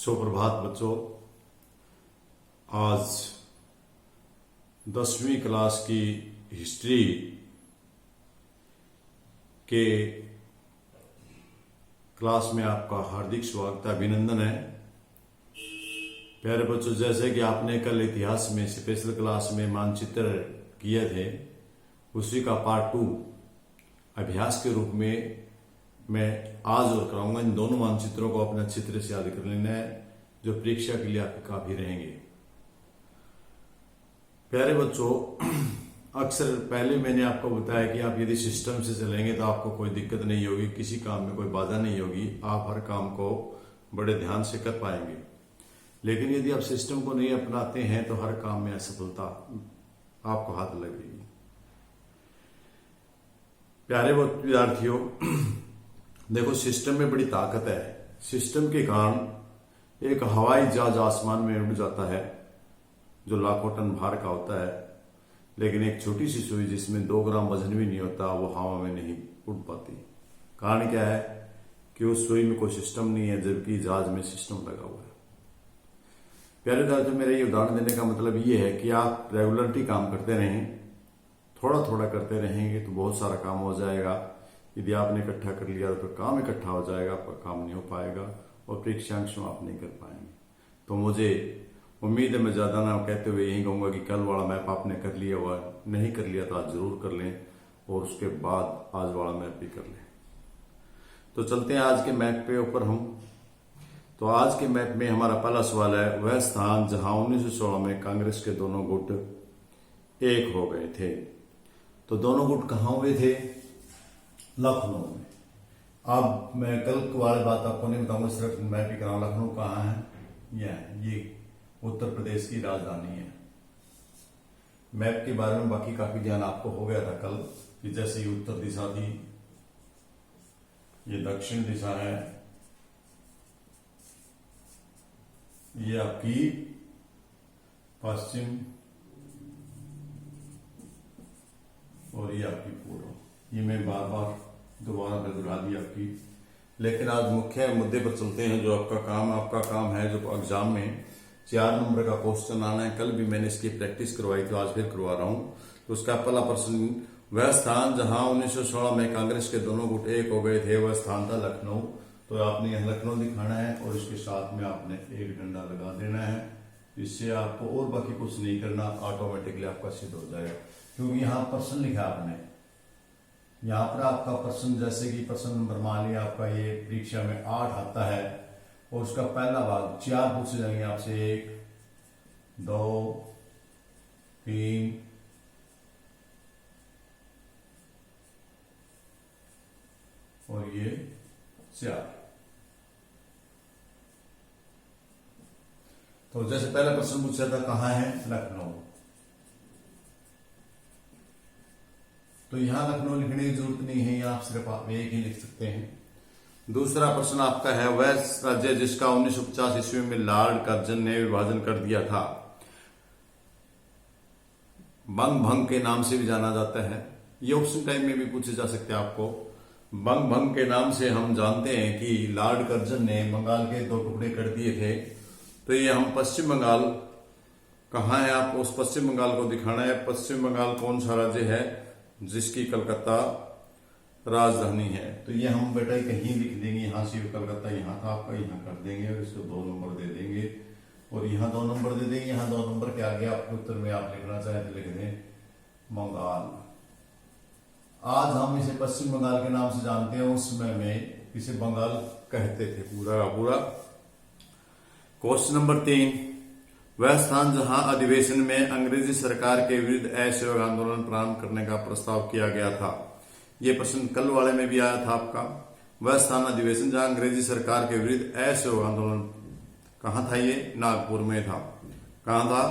सुप्रभात बच्चों। आज 10वीं क्लास की हिस्ट्री के क्लास में आपका हार्दिक स्वागत है, अभिनंदन है। प्यारे बच्चों, जैसे कि आपने कल इतिहास में स्पेशल क्लास में मानचित्र किए थे, उसी का पार्ट 2 अभ्यास के रूप में मैं आज और कराऊंगा। इन दोनों मानचित्रों को अपने अच्छी तरह से याद कर लेना है, जो परीक्षा के लिए आपके काफी रहेंगे। प्यारे बच्चों, अक्सर पहले मैंने आपको बताया कि आप यदि सिस्टम से चलेंगे तो आपको कोई दिक्कत नहीं होगी, किसी काम में कोई बाधा नहीं होगी, आप हर काम को बड़े ध्यान से कर पाएंगे। लेकिन यदि आप सिस्टम को नहीं अपनाते हैं तो हर काम में असफलता आपको हाथ लगेगी। प्यारे विद्यार्थियों, देखो, सिस्टम में बड़ी ताकत है। सिस्टम के कारण एक हवाई जहाज आसमान में उड़ जाता है जो लाखों टन भार का होता है, लेकिन एक छोटी सी सुई जिसमें 2 ग्राम वजन भी नहीं होता, वो हवा में नहीं उड़ पाती। कारण क्या है कि उस सुई में कोई सिस्टम नहीं है, जबकि जहाज में सिस्टम लगा हुआ है। प्यारे विद्यार्थियों, मेरा ये उदाहरण देने का मतलब ये है कि आप रेगुलरिटी काम करते रहें, थोड़ा थोड़ा करते रहेंगे तो बहुत सारा काम हो जाएगा। यदि आपने इकट्ठा कर लिया तो काम इकट्ठा हो जाएगा, आपका काम नहीं हो पाएगा और परीक्षांश में आप नहीं कर पाएंगे। तो मुझे उम्मीद है मैं ज्यादा ना कहते हुए यही कहूंगा कि कल वाला मैप आपने कर लिया हुआ, नहीं कर लिया तो आज जरूर कर लें और उसके बाद आज वाला मैप भी कर लें। तो चलते हैं आज के मैप पे ऊपर हम। तो आज के मैप में हमारा पहला सवाल है, वह स्थान जहां 1916 में कांग्रेस के दोनों गुट एक हो गए थे। तो दोनों गुट कहां हुए थे? लखनऊ में। अब मैं कल वाली बात आपको नहीं बताऊंगा, सिर्फ मैं भी कराऊं। लखनऊ कहाँ है? ये उत्तर प्रदेश की राजधानी है। मैप के बारे में बाकी काफी ध्यान आपको हो गया था कल, कि जैसे ये उत्तर दिशा थी, ये दक्षिण दिशा है, ये आपकी पश्चिम और ये आपकी पूर्व। ये मैं बार बार दोबारा दोहरा दी आपकी। लेकिन आज मुख्य मुद्दे पर चलते हैं, जो आपका काम है, जो एग्जाम में 4 नंबर का क्वेश्चन आना है। कल भी मैंने इसकी प्रैक्टिस करवाई थी, आज फिर करवा रहा हूं। तो उसका पहला प्रश्न, वह स्थान जहां 1916 में कांग्रेस के दोनों गुट एक हो गए थे, वह स्थान था लखनऊ। तो आपने यहां लखनऊ दिखाना है और इसके साथ में आपने एक डंडा लगा देना है। इससे आपको और बाकी कुछ नहीं करना, ऑटोमेटिकली आपका सिद्ध हो जाएगा। क्योंकि यहाँ प्रश्न लिखा आपने, यहाँ पर आपका प्रश्न, जैसे कि प्रश्न नंबर मान लिया आपका ये परीक्षा में 8 आता है और उसका पहला भाग 4 पूछे जाएंगे आपसे, 1 2 3 और ये 4। तो जैसे पहला प्रश्न पूछा था, कहां है? लखनऊ। तो यहां लखनऊ लिखने की जरूरत नहीं है, आप सिर्फ आप एक ही लिख सकते हैं। दूसरा प्रश्न आपका है, वह राज्य जिसका 1950 ईस्वी में लॉर्ड कर्जन ने विभाजन कर दिया था, बंग भंग के नाम से भी जाना जाता है। ये ऑप्शन टाइम में भी पूछे जा सकते हैं आपको। बंग भंग के नाम से हम जानते हैं कि लॉर्ड कर्जन ने बंगाल के 2 टुकड़े कर दिए थे। तो ये हम पश्चिम बंगाल, कहाँ है आपको उस पश्चिम बंगाल को दिखाना है। पश्चिम बंगाल कौन सा राज्य है? जिसकी कलकत्ता राजधानी है। तो ये हम बेटा कहीं लिख देंगे, यहां से कलकत्ता यहाँ था आपका, यहाँ कर देंगे और इसको 2 नंबर दे देंगे और यहाँ 2 नंबर दे देंगे। यहाँ 2 नंबर के आगे आपके उत्तर में आप लिखना चाहे तो लिख दें बंगाल। आज हम इसे पश्चिम बंगाल के नाम से जानते हैं, उस समय में इसे बंगाल कहते थे पूरा पूरा। क्वेश्चन नंबर 3, वह स्थान जहां अधिवेशन में अंग्रेजी सरकार के विरुद्ध असहयोग आंदोलन प्रारंभ करने का प्रस्ताव किया गया था। यह प्रश्न कल वाले में भी आया था आपका। वह स्थान अधिवेशन जहां अंग्रेजी सरकार के विरुद्ध असहयोग आंदोलन, कहां था? ये नागपुर में था। कहां था?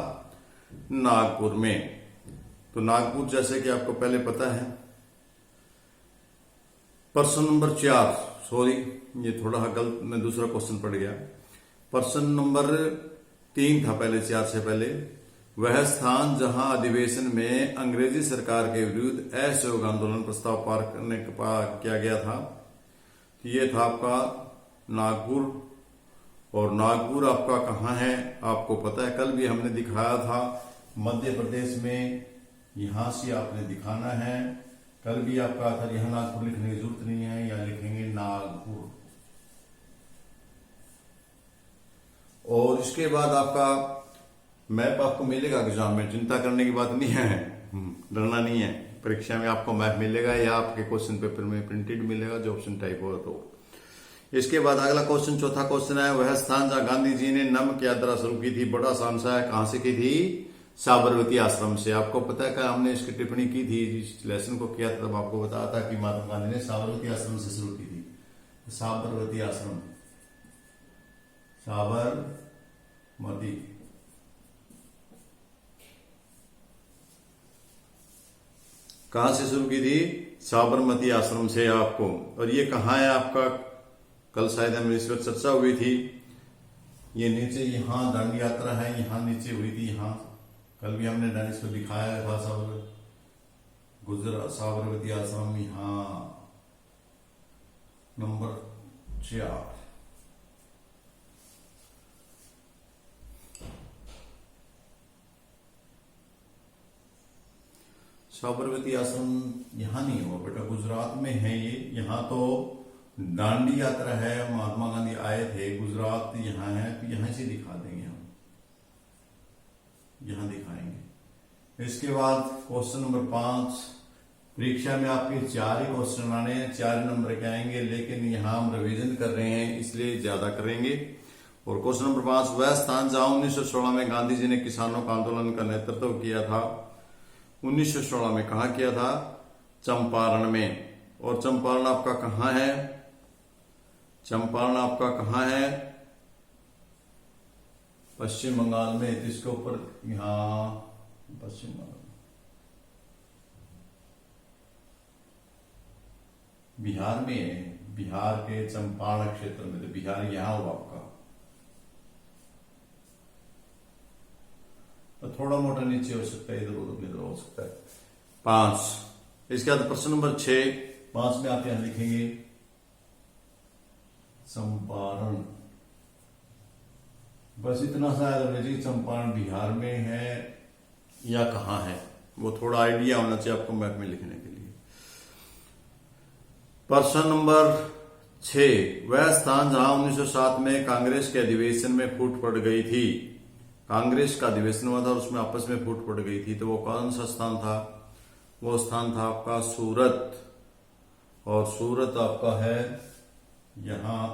नागपुर में। तो नागपुर जैसे कि आपको पहले पता है। प्रश्न नंबर 4, सॉरी ये थोड़ा गलत, मैं दूसरा क्वेश्चन पढ़ गया। प्रश्न नंबर 3 था पहले, 4 से पहले। वह स्थान जहां अधिवेशन में अंग्रेजी सरकार के विरुद्ध असहयोग आंदोलन प्रस्ताव पार करने किया गया था, ये था आपका नागपुर और नागपुर आपका कहाँ है आपको पता है, कल भी हमने दिखाया था मध्य प्रदेश में, यहां से आपने दिखाना है। कल भी आपका था, यहां नागपुर लिखने की जरूरत नहीं है, यहां लिखेंगे नागपुर। और इसके बाद आपका मैप आपको मिलेगा एग्जाम में, चिंता करने की बात नहीं है, डरना नहीं है। परीक्षा में आपको मैप मिलेगा या आपके क्वेश्चन पेपर में प्रिंटेड मिलेगा जो ऑप्शन टाइप होगा। तो इसके बाद अगला क्वेश्चन, चौथा क्वेश्चन है, वह स्थान जहां गांधी जी ने नमक यात्रा शुरू की थी, बड़ा आसान सा है, कहां से की थी, साबरमती आश्रम से। आपको पता है कि हमने इसकी टिप्पणी की थी, इस लेसन को किया था, तब आपको बताया था कि महात्मा गांधी ने साबरमती आश्रम से शुरू की थी। साबरमती आश्रम, साबरमती कहां से शुरू की थी, साबरमती आश्रम से आपको। और ये कहाँ है आपका, कल शायद हमें इस पर चर्चा हुई थी, ये नीचे यहाँ दांडी यात्रा है, यहाँ नीचे हुई थी, यहाँ कल भी हमने डांडी को दिखाया था, गुजरात साबरमती आश्रम यहाँ नंबर 4। साबरमती आश्रम यहां नहीं हुआ बेटा, गुजरात में है ये। यहाँ तो दांडी यात्रा है, महात्मा गांधी आए थे, गुजरात यहाँ है, तो यहां से दिखा देंगे हम, यहां दिखाएंगे। इसके बाद क्वेश्चन नंबर 5, परीक्षा में आपके 4 ही क्वेश्चन आने हैं, 4 नंबर के आएंगे, लेकिन यहां हम रिवीजन कर रहे हैं इसलिए ज्यादा करेंगे। और क्वेश्चन नंबर 5, वह स्थान जहां 1916 में गांधी जी ने किसानों का आंदोलन का नेतृत्व किया था, 1916 में कहा किया था, चंपारण में। और चंपारण आपका कहाँ है, चंपारण आपका कहाँ है, पश्चिम बंगाल में। तो इसके ऊपर यहां पश्चिम बंगाल, बिहार में है, बिहार के चंपारण क्षेत्र में, तो बिहार यहां होगा आपका, तो थोड़ा मोटा नीचे हो सकता है, इधर उधर हो सकता है। 5, इसके बाद प्रश्न नंबर 6, 5 में आप यहां लिखेंगे चंपारण, बस इतना सा याद रखिए, चंपारण बिहार में है या कहां है, वो थोड़ा आइडिया होना चाहिए आपको मैप में लिखने के लिए। प्रश्न नंबर 6, वह स्थान जहां 1907 में कांग्रेस के अधिवेशन में फूट पड़ गई थी, कांग्रेस का अधिवेशन हुआ था, उसमें आपस में फूट पड़ गई थी, तो वो कौन सा स्थान था, वो स्थान था आपका सूरत। और सूरत आपका है यहां,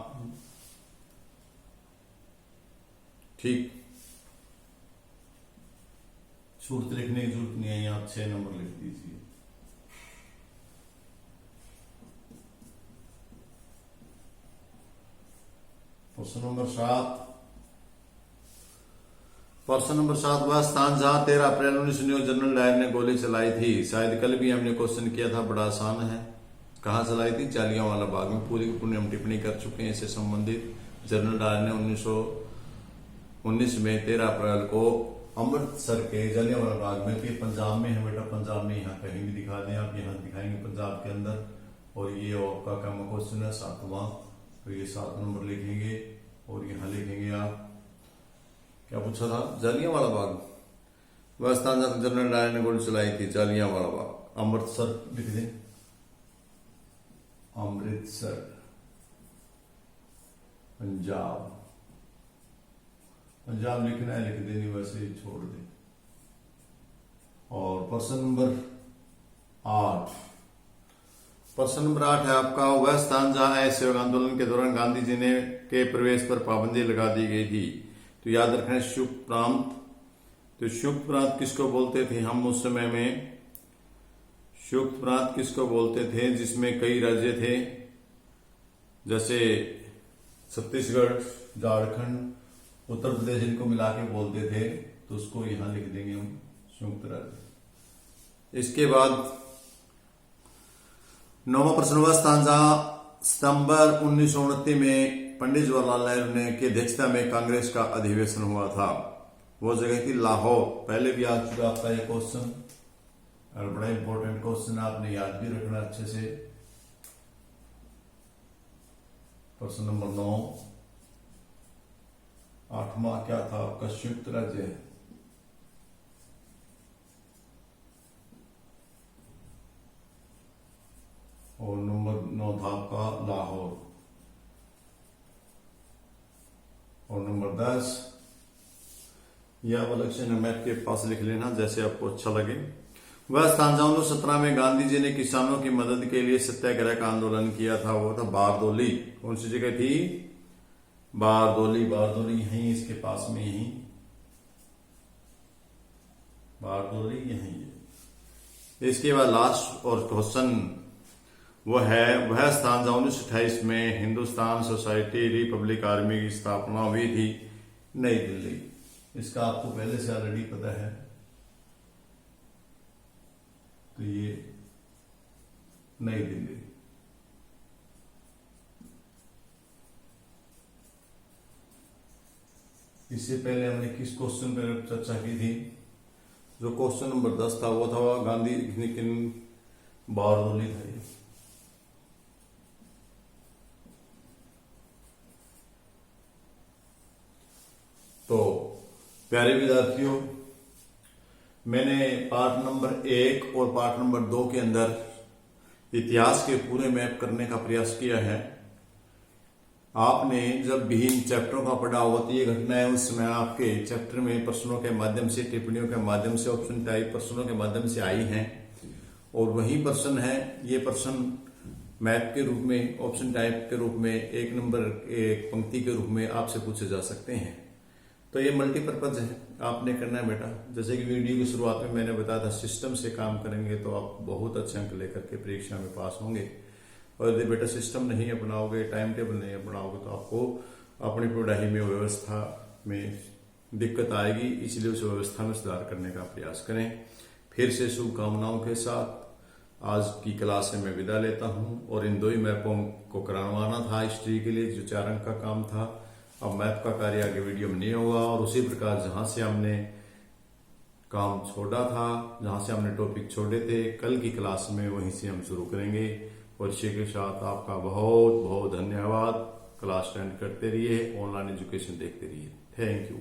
ठीक, सूरत लिखने की जरूरत नहीं है, यहां 6 नंबर लिख दीजिए। प्रश्न नंबर 7, प्रश्न नंबर 7, वह स्थान जहां 13 अप्रैल 1909 जनरल डायर ने गोली चलाई थी, शायद कल भी हमने क्वेश्चन किया था, बड़ा आसान है, कहां चलाई थी, जालियांवाला बाग में। पूरी की पूरी हम टिप्पणी कर चुके हैं इससे संबंधित। जनरल डायर ने 1919 में 13 अप्रैल को अमृतसर के जालियांवाला बाग में, कि पंजाब में है बेटा, पंजाब में यहाँ कहीं भी दिखा दें आप, यहाँ दिखाएंगे पंजाब के अंदर। और ये आपका काम क्वेश्चन है 7वां, तो ये 7 नंबर लिखेंगे और यहाँ लिखेंगे आप, क्या पूछा था, जालियांवाला बाग, वह स्थान जहां जनरल डायर ने गोली चलाई थी, जालियांवाला बाग, अमृतसर लिख दें, अमृतसर पंजाब, पंजाब लिखना है लिख देनी, वैसे ही छोड़ दें। और प्रश्न नंबर 8, प्रश्न नंबर 8 है आपका, वह स्थान जहां असहयोग आंदोलन के दौरान गांधी जी ने के प्रवेश पर पाबंदी लगा दी गई थी, तो याद रखना है शुक प्रांत। तो शुक प्रांत किसको बोलते थे हम उस समय में, शुक प्रांत किसको बोलते थे, जिसमें कई राज्य थे, जैसे छत्तीसगढ़, झारखंड, उत्तर प्रदेश, इनको मिला के बोलते थे, तो उसको यहां लिख देंगे हम संयुक्त राज्य। इसके बाद 9वां प्रश्न, वह स्थान जहां सितंबर 1929 में पंडित जवाहरलाल नेहरू ने की अध्यक्षता में कांग्रेस का अधिवेशन हुआ था, वो जगह थी लाहौर। पहले भी आ चुका आपका ये क्वेश्चन, और बड़ा इंपॉर्टेंट क्वेश्चन, आपने याद भी रखना अच्छे से। प्रश्न नंबर 9, 8वां क्या था आपका? संयुक्त राज्य है। और नंबर 9 था आपका लाहौर। और नंबर 10 या आप अलग से मैप के पास लिख लेना जैसे आपको अच्छा लगे। वह स्थान 1917 में गांधी जी ने किसानों की मदद के लिए सत्याग्रह का आंदोलन किया था, वो था बारदोली। कौन सी जगह थी? बारदोली। बारदोली यहीं इसके पास में ही, बारदोली यहीं है। इसके बाद लास्ट और क्वेश्चन वो है, वह स्थान 1928 में हिंदुस्तान सोसाइटी रिपब्लिक आर्मी की स्थापना हुई थी, नई दिल्ली। इसका आपको पहले से ऑलरेडी पता है, तो ये नई दिल्ली। इससे पहले हमने किस क्वेश्चन पर चर्चा की थी? जो क्वेश्चन नंबर 10 था वो था गांधी ने किन बारदोली था ये। तो प्यारे विद्यार्थियों, मैंने पार्ट नंबर 1 और पार्ट नंबर 2 के अंदर इतिहास के पूरे मैप करने का प्रयास किया है। आपने जब भी इन चैप्टरों का पढ़ा होगा तो ये घटनाएं उस समय आपके चैप्टर में प्रश्नों के माध्यम से, टिप्पणियों के माध्यम से, ऑप्शन टाइप प्रश्नों के माध्यम से आई हैं। और वही प्रश्न है, ये प्रश्न मैप के रूप में, ऑप्शन टाइप के रूप में, एक नंबर एक पंक्ति के रूप में आपसे पूछे जा सकते हैं। तो ये मल्टीपर्पज है, आपने करना है बेटा। जैसे कि वीडियो की शुरुआत में मैंने बताया था, सिस्टम से काम करेंगे तो आप बहुत अच्छे अंक लेकर के परीक्षा में पास होंगे। और यदि बेटा सिस्टम नहीं अपनाओगे, टाइम टेबल नहीं अपनाओगे, तो आपको अपनी पढ़ाई में, व्यवस्था में दिक्कत आएगी। इसलिए उस व्यवस्था में सुधार करने का प्रयास करें। फिर से शुभकामनाओं के साथ आज की क्लास से मैं विदा लेता हूं। और इन 2 ही मैपों को करवाना था हिस्ट्री के लिए, जो 4 अंक का काम था। अब मैप का कार्य आगे वीडियो में नहीं होगा। और उसी प्रकार जहां से हमने काम छोड़ा था, जहां से हमने टॉपिक छोड़े थे, कल की क्लास में वहीं से हम शुरू करेंगे। और इसी के साथ आपका बहुत बहुत धन्यवाद। क्लास अटेंड करते रहिए, ऑनलाइन एजुकेशन देखते रहिए। Thank you.